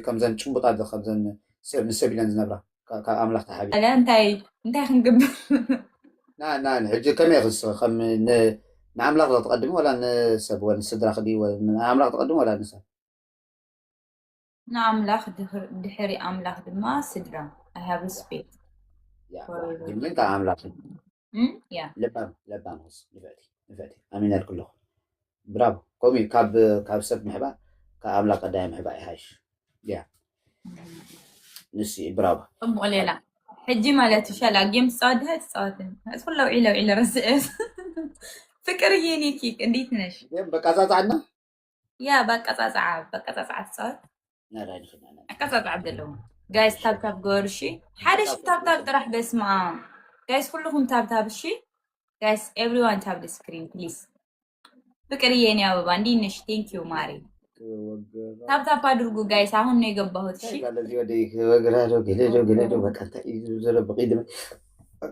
كم زن شنبطات كم زن نسبيلن زنبرا كأملاك تحبي ألا أنتي خنقبل. نعم حجي كم يخص خم نعملاق تقدم ولا نسب ولا نسدرا خدي ولا نعملاق تقدم ولا نسب نعملاق دحري أملاق دما سدرا. I have respect يا for دي من كعملاق yeah. لبان هوس نفاتي أمين الكل برافو كومي كاب سب محبا كأملاق دايم محبا هاش يا نسي برافو أم ولا لا حجي مالتي شالا جيم صادها تصادن أدخل لو عيلة رسئت فكر يني كيك انديت نش بقى عندنا يا بقى تصعب صاد لا لا نخدنا قصص عبد الله جايز تاب قرشي حدش تاب طرح بسمع جايز كلكم تاب شي جايز everyone tap the screen please فكر يني يا بابا عندي نش thank you ماري تاب አድርጉ ጋይስ አሁን ነው የገባሁት እሺ ለዚህ ወደ ወግራዶ ገለዶ በቃ ዘለ በቂድ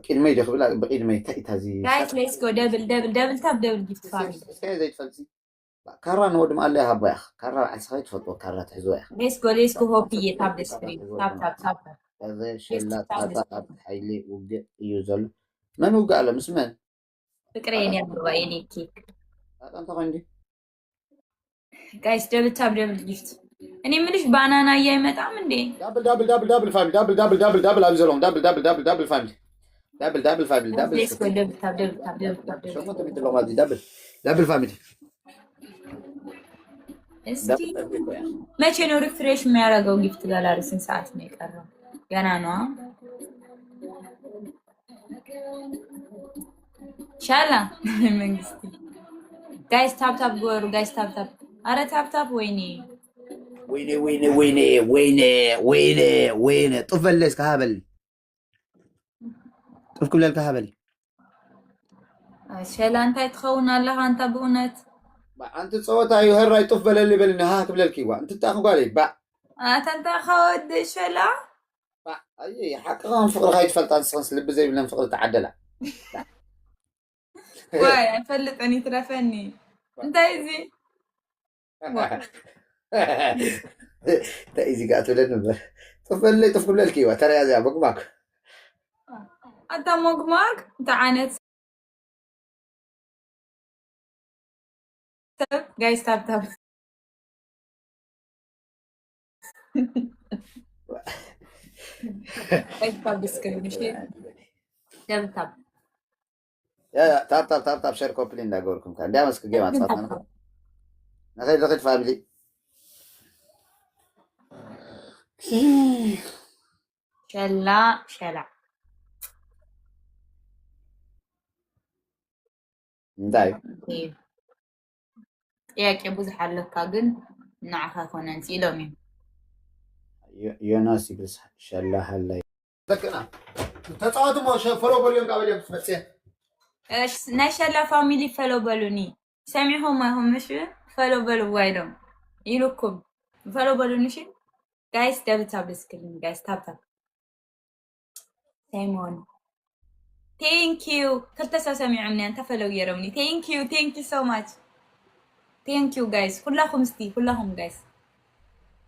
ቅድመ ይደخبላ በቂድመ ታይታዚ ጋይስ ሌትስ ጎ ደብል ታፕ ደብል ጊፍት ፋሚሊ እስከ ዘይት ፈልሲ ካራ ነው ወድም አለ ያባያ ካራ አስኻይ ተፈጦ ካራ ተሕዞ ያ ሌትስ ጎ ሆፕ ታፕ ደ ስክሪን ታፕ እዚ ሸላ ታታ ሓይሊ ውግ እዩ ዘሎ መን ውግ አለ ምስ መን ፍቅሬ የኔ አበባ የኔ ኬክ አንተ ቆንጆ ጋይስ ደብል ታፕ ደብል ጊፍት እኔ ምንሽ ባናና አይመጣም እንዴ ዳብል ፋሚሊ ዳብል አብዘሎም ዳብል ፋሚሊ ዳብል ሌትስ ጎ ደብል ታፕ شو انت بتقول لهم دبل فاميلي እስቲ መቼ ነው ሪፍሬሽ የሚያደርገው ጊፍት ጋላሪ ስንት ሰዓት ነው የቀረው ገና ነው ሻላ መንግስት ጋይስ ታፕ ጎሩ ጋይስ ታፕ አረ ታፕ ወይኔ طفلس كهبل طف كل الكهبل ሻላ አንተ ትኸውናለህ አንተ በእውነት انت صوتها يهرى يطف بللي بلنا هاك بللكيوا انت تاخذ بالي با انت خود شلا با اي حقهم فقر هاي تفلطان صنص لب زي بلن فقر تعدلا واي فلطني ترفني انت ايزي ايزي قالت لنا طف بللكيوا ترى يا زي بقماك انت مقماك انت عانت guys tap guys tap the screen دبل تاب يا تاب شير كوبلين دا غوركم كان دام اسك جيم اتصاطنا نخيل دخل فاميلي شلا እንዳይ ጥያቄ ብዙሕ ኣለካ ግን ንዓኻ ኮነንስ ኢሎም እዮም ዮናስ ይብልስ ሸላሃላይ ተከና ተጻዋቱ ሞ ፈሎ በሉን ቃበለም ትመጽ ናይ ሸላ ፋሚሊ ፈሎ በሉኒ ሰሚዕሁም አይሁም እሺ ፈሎ በሉ ዋይዶም ይልኩም ፈሎ በሉኒ እሺ ጋይስ ደብል ታፕ ስክሪን ጋይስ ታፕ ሳይሞን ቴንክ ዩ ከልተሰ ሰሚዑኒ አንተ ፈለው የረምኒ ቴንክ ዩ ሶ ማች ቴንክ ዩ ጋይስ ሁላኩም ጋይስ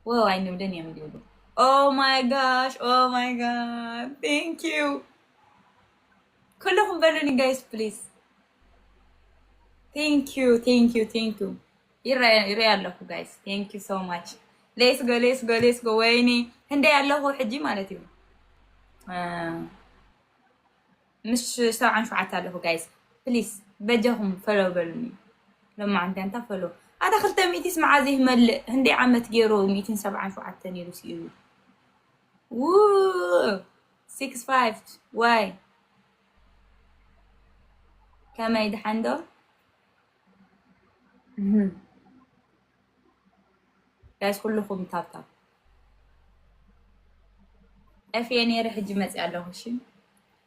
ዋው አይንብደን የሚሉ ኦ ማይ ጋድ ቴንክ ዩ ሁላኩም በሉኒ ጋይስ ፕሊዝ ቴንክ ዩ ይራ ያለሁ ጋይስ ቴንክ ዩ ሶ ማች ሌትስ ጎ ወይኔ እንደ ያለሁ ሕጂ ማለት እዩ مش سبعة شعات له جايز بليز بجهم فلو بلوني لما عندي انت فلو هذا خلت 200 تسمع هذه مل هندي عمت جيرو 207 شعات تاني روسيو ووو 65 واي كما يدحندو جايز كلكم تاب افيني رح جمت على هشي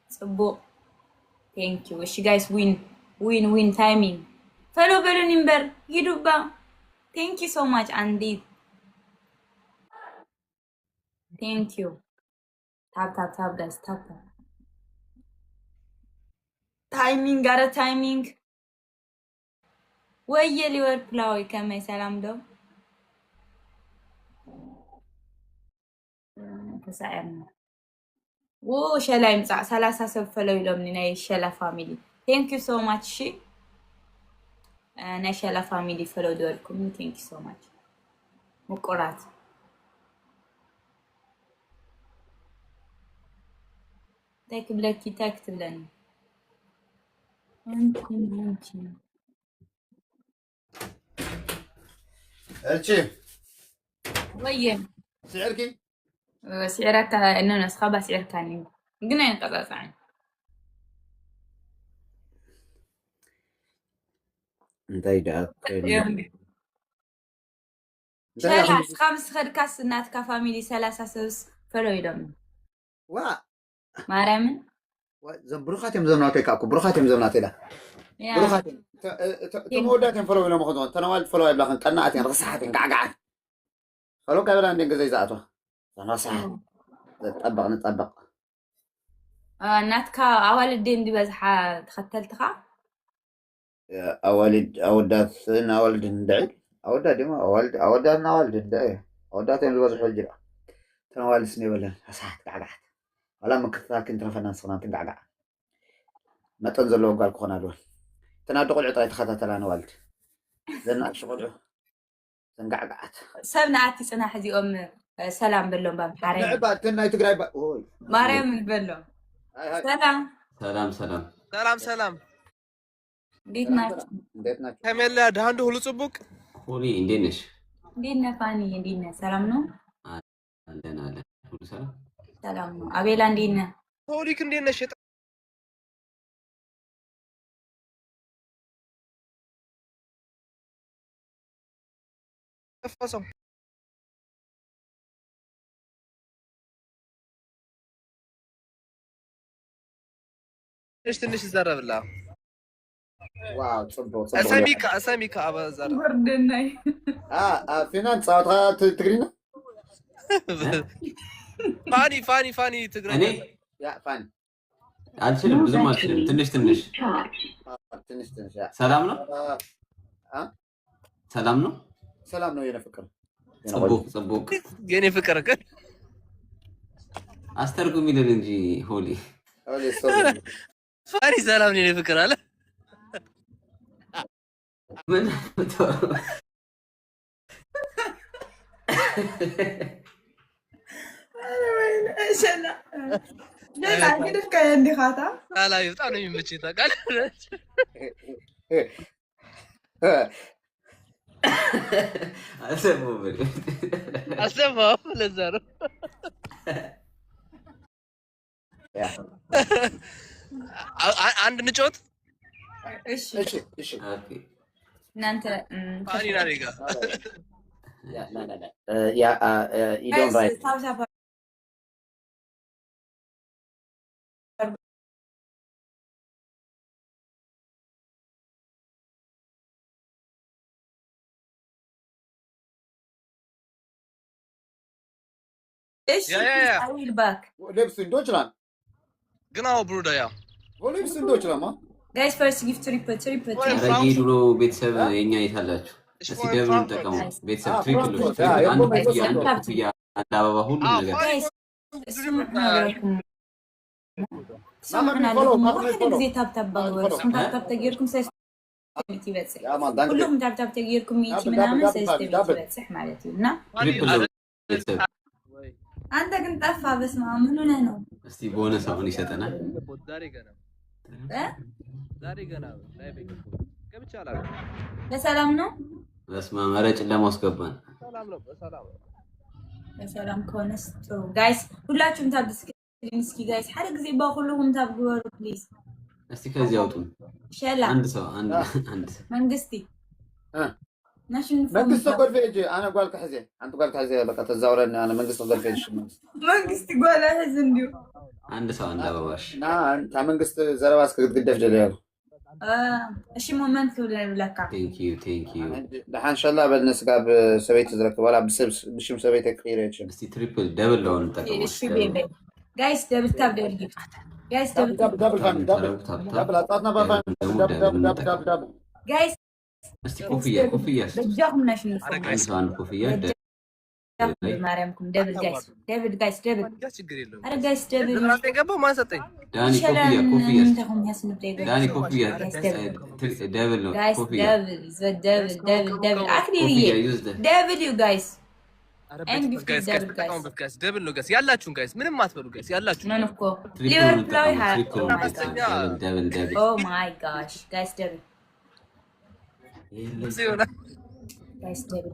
صبو thank you wish you guys win timing follow bell number hiduba thank you so much Andy thank you tap guys tap timing got a timing ويلي وربلاوي كما سلام دو تساعدنا وشلا يمصع 30 سب فلو يلومني ناي شلا فاميلي ثانك يو سو ماتش شي ناي شلا فاميلي فلو دولكم ثانك يو سو ماتش مقرات تاك بلاكي تاك تبلني انت الشي وين سعرك سعرك انه نسخه سعر كان قلنا ينقطع عني انت يدعك شلاش 5 خدكاس ناتكا فاميلي 3 سوس فرويدم وا مارم بروخاتهم زمناتك اكو بروخاتهم زمناتي لا بروخاتهم تموداتهم فلو لما خذون تنوال فلو يبلغن قناعتين رصحتين قعقعت فلو قبل عندي زي زعتو رصحت نطبق ناتكا أولدين دي بزحة تختلتها أودات أولد ندعي أودات دي ما أودات نوالد ندعي أودات اللي بزحوا الجرا تنوال سني ولا رصحت قعقعت ولا مكثر كنت نفنان صنان تنقعقع ما تنزلوا قال كونا دول تنادق العطاء تخطت لنا والد لأن شغله تنقعقعت سبنا عتي سنة حزي أم سلام بلهم بامحارين لعبة تنا تقرأي بقى ماريم بلهم سلام ديتنا كمل دهاندو هلو صبوك قولي اندينش دينا فاني دينا سلام نو عندنا كل سلام نو أبيلان دينا هوليك اندينا شيط تفاصم ايش تنش زرب الله واو صبوا اساميك ابا زرب بردناي فينا نصاوتها تقرينا فاني تقرينا أني يا فاني ألشلم بزم ألشلم تنش سلام نو سلام نو ينا فكر صبوك جيني فكرك أسترقم إلى الإنجي هولي فاني سلام نيني فكر هلا من ايش لا كده كان عندي خاطر لا يفتحوا لي مشيتها قال اسمه لزارو عند نجوت ايش أوكي نانت فاني ناريكا لا يا يدون رايت ايش يا اول باك لبس in Deutschland genau Bruder ja wo lebst du in Deutschland ma guys first give triple ረጊ ብሎ ቤተሰብ የኛ የታላችሁ እስቲ ደብሉ ተጠቀሙ ቤተሰብ ትሪፕሎች አንድ ክፍያ አንድ አበባ ሁሉ ነገር guys سمعنا لكم واحد زي تاب باور تاب تغييركم سيستم يبصح كلهم تاب تغييركم يجي منامن سيستم يبصح معناته نا ትሪፕል ቤተሰብ አንተ ግን ጠፋ በስማ ምን ሆነ ነው እስቲ ቦነስ አሁን ይሰጠናል ዛሬ ገና ላይ ገብቻለሁ በሰላም ነው በስማ መረጭ ለማስገባን በሰላም ከሆነስ ጥሩ ጋይስ ሁላችሁም ታብ ስክሪን እስኪ ጋይስ ሓደ ጊዜ ባሁሉም ታብ ግበሩ ፕሊዝ እስቲ ከዚህ አውጡን ሸላ አንድ ሰው መንግስቲ መንግስት ቆል ፊጅ انا قالك حزي انت قالك حزي በቃ ተዛውረን انا መንግስት ቆል ፊጅ መንግስት ጓላ ህዝ እንዲሁ አንድ ሰው አንድ አበባሽ ና አንተ መንግስት ዘረባስ ከግድግደፍ ደለያሉ እሺ ሞመንት ለካ ቴንክ ዩ ለሐን ሻላ በልነስ ጋር ሰቤት ዝረክ ወላ ብሽም ሰቤት ክሪሬች እስቲ ትሪፕል ደብል ለውን ተጠቀሙ እሺ ቤቤ ጋይስ ደብል ታብ ደብል ጊፍት ጋይስ ደብል አጣጥና ባፋን ደብል ጋይስ እስቲ ኮፍያ በጃኩም ናሽን አንድ ኮፍያ ማርያምኩም ደብል ጋይስ ደብል ጋይስ ደብል ችግር የለውም አረ ጋይስ ደብል ራስ የገባው ማን ሰጠኝ ዳኒ ኮፍያ እንተኩም ያስንብ ዳኒ ኮፍያ ደብል ነው ጋይስ ኮፍያ ደብል አክሊልዬ ደብል ዩ ጋይስ ጋይስ ደብል ነው ጋይስ ያላችሁን ጋይስ ምንም አትበሉ ጋይስ ያላችሁ ነን እኮ ሊቨርፑል ደብል ኦ ማይ ጋሽ ጋይስ ደብል ጋይስ ደብል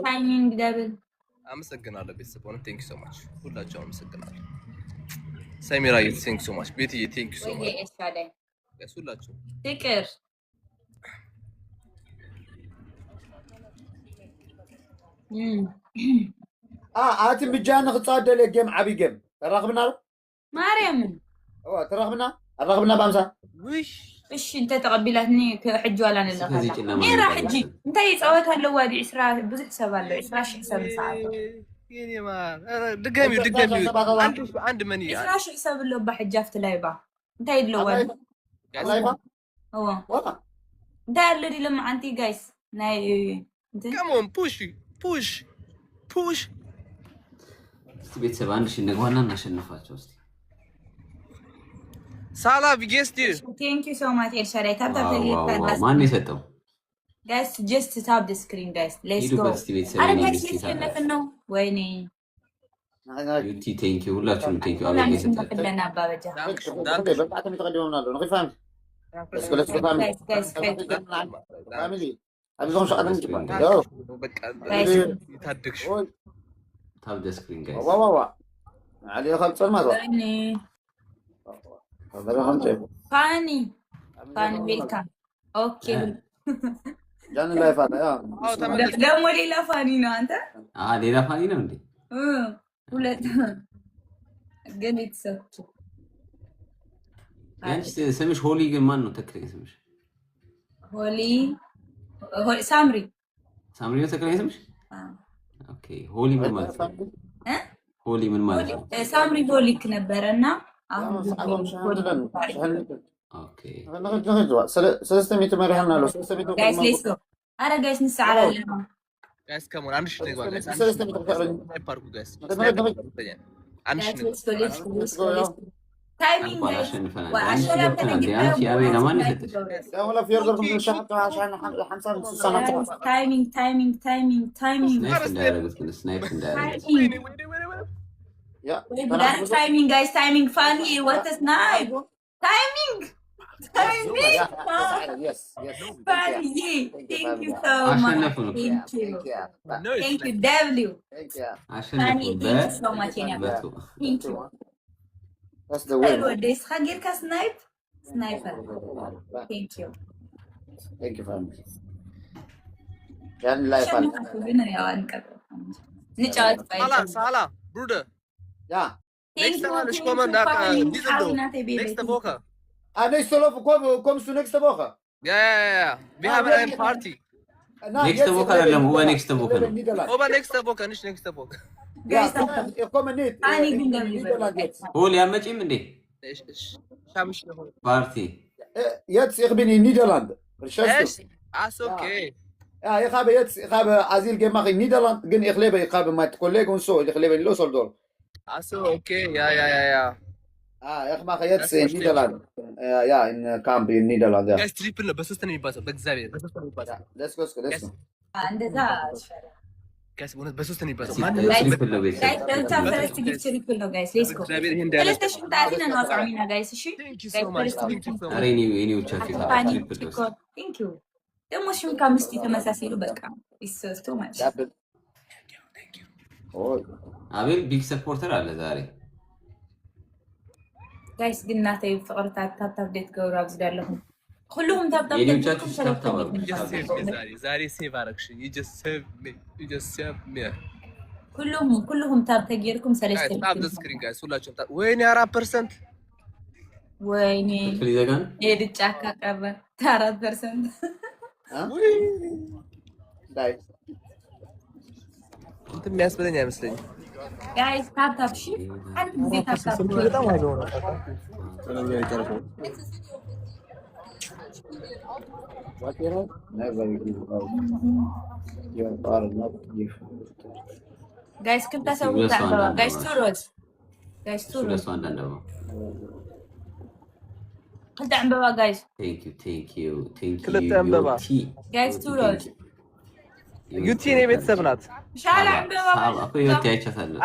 ታይሚንግ ደብል አመሰግናለሁ ቤተሰብ ሆነ ቴንክ ዩ ሶ ማች ሁላችሁ አመሰግናለሁ ሰሚራ ቴንክ ዩ ሶ ማች ቤትዬ ቴንክ ዩ ሶ ማች ጋይስ ሁላችሁ ፍቅር አቲ ብጃን ንክጻደለ ጌም ዓቢ ጌም ተራኽብና ማርያምን ተራኽብና አራኽብና ባምሳ ውሽ እሺ እንተ ተቀቢላትኒ ከሕጅ ዋላ ነለኻ ኔራ ሕጂ እንታይ ይፃወት ኣለዋ ዲ 20 ብዙሕ ሰብ ኣሎ 20 ሰብ ሰዓት የኔ ማር ድጋሚ አንድ መኒ 20 ሰብ ኣሎ በሕጂ አፍቲ ላይባ እንታይ ይድለዋ ላይባ ኦ እንታይ ኣሎ ዲ ለማ አንቲ ጋይስ ናይ ካሞን ፑሽ እስቲ ቤተሰብ አንድ ሺህ እንግባና እናሸንፋቸው እስቲ ሳላ ቢጌስት ቴንክ ዩ ሶ ማች ኤልሻዳይ ታፕ ማን የሰጠው ጋይስ ጀስት ታፕ ደ ስክሪን ጋይስ ሌትስ ጎ አረ ጋይስ ለፈን ነው ወይኔ ዩቲ ቴንክ ዩ ሁላችሁም ቴንክ ዩ አበባ የሰጠው ለና አባበጃ በቃ ተቀደምናለሁ ነው ፋሚሊ ለስኩለት ፋሚሊ አብዞን ሻአደን ጅባ በቃ ታድግሽ ታፕ ደ ስክሪን ጋይስ ዋዋ علي خلص ما ضل فاني ويلكم اوكي جان لا فانا يا ደግሞ ሌላ ፋኒ ነው አንተ ሌላ ፋኒ ነው እንዴ ሁለት ግን ይተሰጡ አንቺ ስምሽ ሆሊ ግን ማን ነው ተክለኝ ስምሽ ሆሊ ሳምሪ ነው ተክለኝ ስምሽ ኦኬ ሆሊ ምን ማለት ነው ሆሊ ምን ማለት ነው ሳምሪ ሆሊክ ነበርና አሁን ኦኬ ሰለስተ ሚት መርሃና ነው ሰለስተ ሚት ጋይስ ሌትስ ጎ አረ ጋይስ እንሰዓላለን ጋይስ ከሞን አንድ ሺህ ነው ጋይስ ሰለስተ ሚት ተቀበሉኝ ፓርኩ ጋይስ አንድ ሺህ ነው ታይሚንግ ጋይስ ولا في يرضى من الشهر عشان 5 سنوات ታይሚንግ ስናይፕ يا ታይሚንግ ጋይስ ታይሚንግ ፋኒ what is knife ታይሚንግ yes ፋኒ thank you so much thank you w ፋኒ thank you so much thank you that's the way this hagir ka sniper thank you family يعني لايف انا يا انكر نجات ሳላ ብሩደ يا next one is kommen nach nächste Woche nächste Woche kommst du nächste Woche ja wir haben eine Party nächste Woche አይደለም ወ next Woche ነው aber nächste Woche nicht nächste Woche ich komme nicht ሆሊ ያመጪም እንዴ ሻምሽ ነው ፓርቲ jetzt ich bin in Niederland verstehst du okay ja ich habe Asyl gemacht in Niederland ግን ich lebe ich habe mit Kollegen und so ich lebe in Düsseldorf okay ja ich mache jetzt in Niederland ja in Camp in Niederland ja guys triple ነው በሶስት ነው የሚባለው በእግዚአብሔር በሶስት ነው የሚባለው let's go እንደዛ guys በሶስት ነው የሚባለው ትሪፕል ነው ቤት ጋይስ ደንታም ፈረስት ጊፍት ትሪፕል ነው ጋይስ ሌትስ ጎ ለለተሽ ታሪና ነው አጻሚና ጋይስ እሺ አሬ እኔ ብቻ ትሪፕል ነው thank you ደግሞ ሽም ካምስት ተመሳሳይሉ በቃ ይሰስቶ ማለት አቤል ቢግ ሰፖርተር አለ ዛሬ ጋይስ ግን እናቴ ፍቅርታት ታፕ ዴት ገብሩ አብዝዳለሁ ሁሉም ታፕ የኔዎቻችሁ ታፕ ዛሬ ሴቭ አረግሽኝ you just save me ሁሉም ታፕ ተገርኩም ሰለስተ ታፕ ስክሪን ጋይስ ሁላችሁም ታፕ ወይኔ 4% ወይኔ ፍሊዘጋን የድጫካ ቀረ 4% እንትን የሚያስብለኝ አይመስለኝም። ጋይስ ታፕታፕ እሺ አንድ ጊዜ ታፕታፕ በጣም አለው ነው ጋይስ ክልተ ሰዎች ታንተባ ጋይስ ቱሮዝ ጋይስ ቱሮዝ ክልተ ዕምበባ ጋይስ ቴንክ ዩ ክልተ ዕምበባ ጋይስ ቱሮዝ ዩቲ የኔ ቤተሰብ ናት። ሻላ ዕምበባ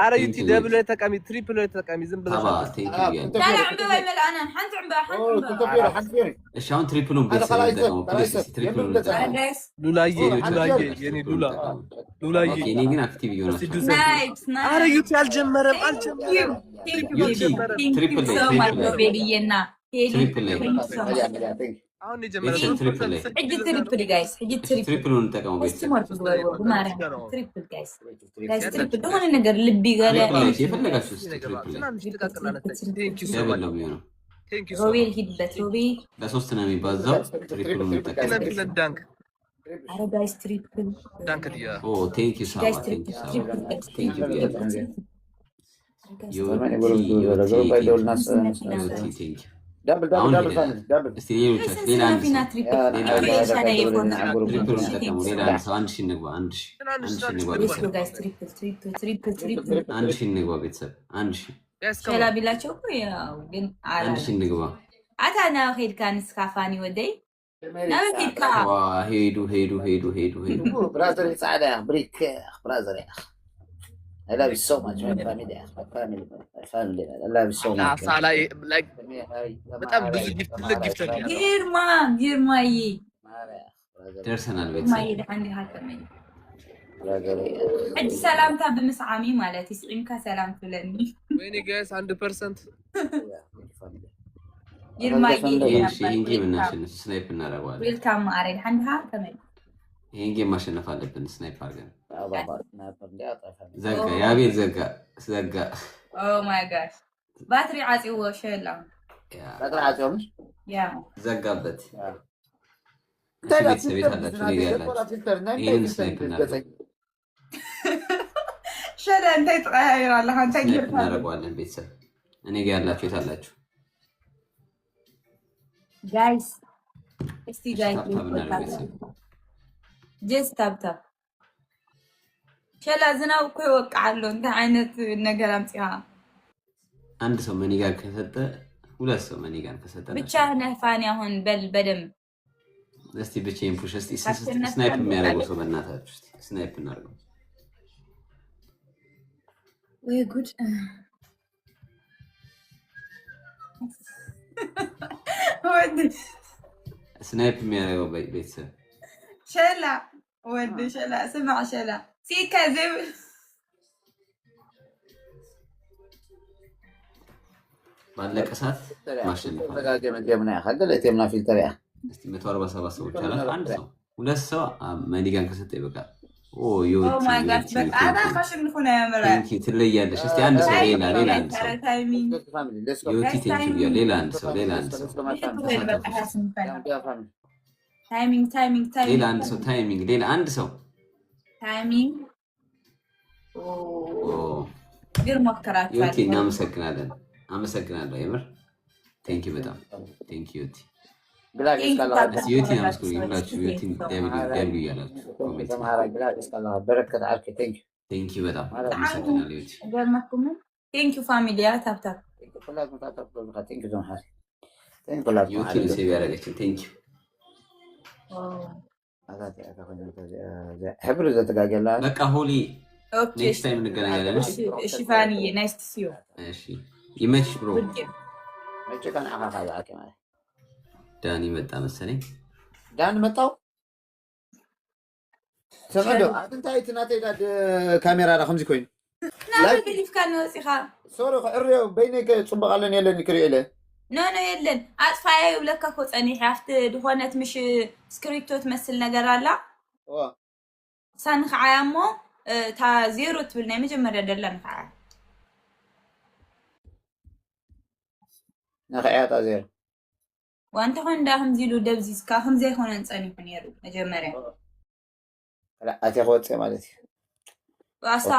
ኧረ ዩቲ ደብል ላይ ተቃሚ ትሪፕል ላይ ተቃሚ ዝም ብለሽ ሻላ ዕምበባ ይበልአና ሓንቲ ዕምበባ እሺ አሁን ትሪፕሉን ቤተሰብ ተጠቀሙ ፕሊዝ ትሪፕሉን ተጠቀሙ ሉላዬ የኔ ሉላዬ እኔ ግን አክቲቭ እየሆናችሁ ናይስ ኧረ ዩቲ አልጀመረም ዩቲ ትሪፕል ላይ ቤልየና ትሪፕል ላይ አሁን የጀመረው ትሪፕል ላይ حجي تريبل جايز حجي تريبل ትሪፕሉን ተጠቀሙ ቤተሰብ استمر في تريبل جايز جايز تريبل دون ነገር ልብ ይገለ የፈለጋችሁ ትሪፕል ላይ ደብል ነው የሚሆነው ሮቤል ሂድበት ሮቤል ለሶስት ነው የሚባዛው ትሪፕሉን ተጠቀሙ አረ ጋይስ ትሪፕል ዳንክ ዲያ ኦ ቴንክ ዩ ሳባ ቴንክ ዩ ቴንክ ዩ دبل እስቲ ሌሎች ሌላ አንድ ትሪፕሉን ተጠቀሙ ሌላ አንድ ሰው አንድ ሺህ እንግባ አንድ ሺህ እንግባ ቤተሰብ አንድ ሺህ ሸላ ቢላቸው እኮ ያው ግን አንድ ሺህ እንግባ አታና ሄድካ ንስካፋኒ ወደይ ናበ ሄድካ ዋ ሄዱ برازر سعادة بريك برازر I love you so much my family I love you so much ሳላይ ላይክ በጣም ብዙ ጊፍት ትልቅ ጊፍት ነው ይርማይ ደርሰናል ቤተሰብ ማይድ አንዲ ሀከመኝ እጅ ሰላምታ በመስዓሚ ማለት ይስዒምካ ሰላም ትብለኒ ወይኔ ጋይስ 1% ይርማይ ይሄን ጌም እናሸንፍ ስናይፕ እናደርገዋለን ዌልካም አሬድ አንዲ ሀከመኝ ይሄን ጌም ማሸነፍ አለብን ስናይፕ አድርገን ዘጋ ያቤት ዘጋ ኦ ማይ ጋድ ባትሪ ዓፂዎ ሸላ ባትሪ ዓፂዎ ያ ዘጋበት ቤተሰብ ቤት አላችሁ እኔ ጋር ያላችሁ ይሄን ስናይፕ እናደርገዋለን ሸላ እንታይ ትቀያይራለህ አንተ ስናይፕ እናደርገዋለን ቤተሰብ እኔ ጋር ያላችሁ የት አላችሁ ጋይስ እስቲ ጋይስ ጀስት ታፕታፕ ሸላ ዝናብ እኮ ይወቅዓሉ እንታይ አይነት ነገር አምጪሃ አንድ ሰው መኒ ጋር ከሰጠ ሁለት ሰው መኒ ጋር ከሰጠ ብቻ ነፋኒ አሁን በል በደም እስቲ ብቻዬን ፑሽ እስቲ ስናይፕ የሚያደርገው ሰው በእናታችሁ እስቲ ስናይፕ እናድርገው ወይ ጉድ ወድ ስናይፕ የሚያደርገው ቤተሰብ ሸላ ወድ ሸላ ስማዕ ሸላ ሲካ ዘብ ባለቀ ሰዓት ማሸነፍ ጀምና ሀገለቴምና ፊልተሪያ እስቲ 147 ሰዎች አለ አንድ ሰው ሁለት ሰው መኒጋን ከሰጠ ይበቃል ኦ ዩቲ ኦ ማይ ጋድ በቃ ካሽንኩ ነው ያመራ ቴንኪ ትለያለሽ እስቲ አንድ ሰው ሌላ አንድ ሰው ዩቲ ቴንኪ ያ ሌላ አንድ ሰው ታይሚንግ ሌላ አንድ ሰው ታይሚንግ ሌላ አንድ ሰው ታይሚንግ ኦ ግርማ ከራቻ ዩቲ እናመሰግናለን አመሰግናለሁ የምር ቴንኪ በጣም ቴንኪ ዩቲ ዩቲ ናመስኩኝ ሁላችሁ ዩቲ ደብሉ እያላችሁ ኮሜንት በረከት አርኪ ቴንኪ በጣም አመሰግናለሁ ዩቲ ገርማኩም ቴንኪ ፋሚሊያ ታፕታፕ ዩቲ ሴቭ ያደረገችን ቴንኪ ሕብሪ ዘተጋገላ በቃ ሆሊ ኔክስት ታይም እንገናኛለን እሺ ፋኒዬ ናይስ ቱ ሲ ዩ እሺ ይመችሽ ብሮ መቼ ቀን አካፋዛ አከማይ ዳኒ መጣ መሰለኝ ዳን መጣው ሰገዶ አጥንታይ ትናተ ዳድ ካሜራ ራኹም ዚ ኮይኑ ናይ ቢሊፍ ካን ወፂኻ ሶሪ ዕርዮ በይነከ ጽበቃለን የለን ክሪኤለ ኖ የለን አጥፋያ ይብለካ ኮ ጸኒሕ አፍቲ ድኾነት ምሽ ስክሪፕቶ ትመስል ነገር አላ ሳን ኸዓያሞ ታ ዜሮ ትብል ናይ መጀመርያ ደላን ኸዓ نخيات أزير وأنت هون داهم زيلو دبزيز كاهم زي هون نصني هنيرو مجمرة لا أتي خوت مالتي በአስታ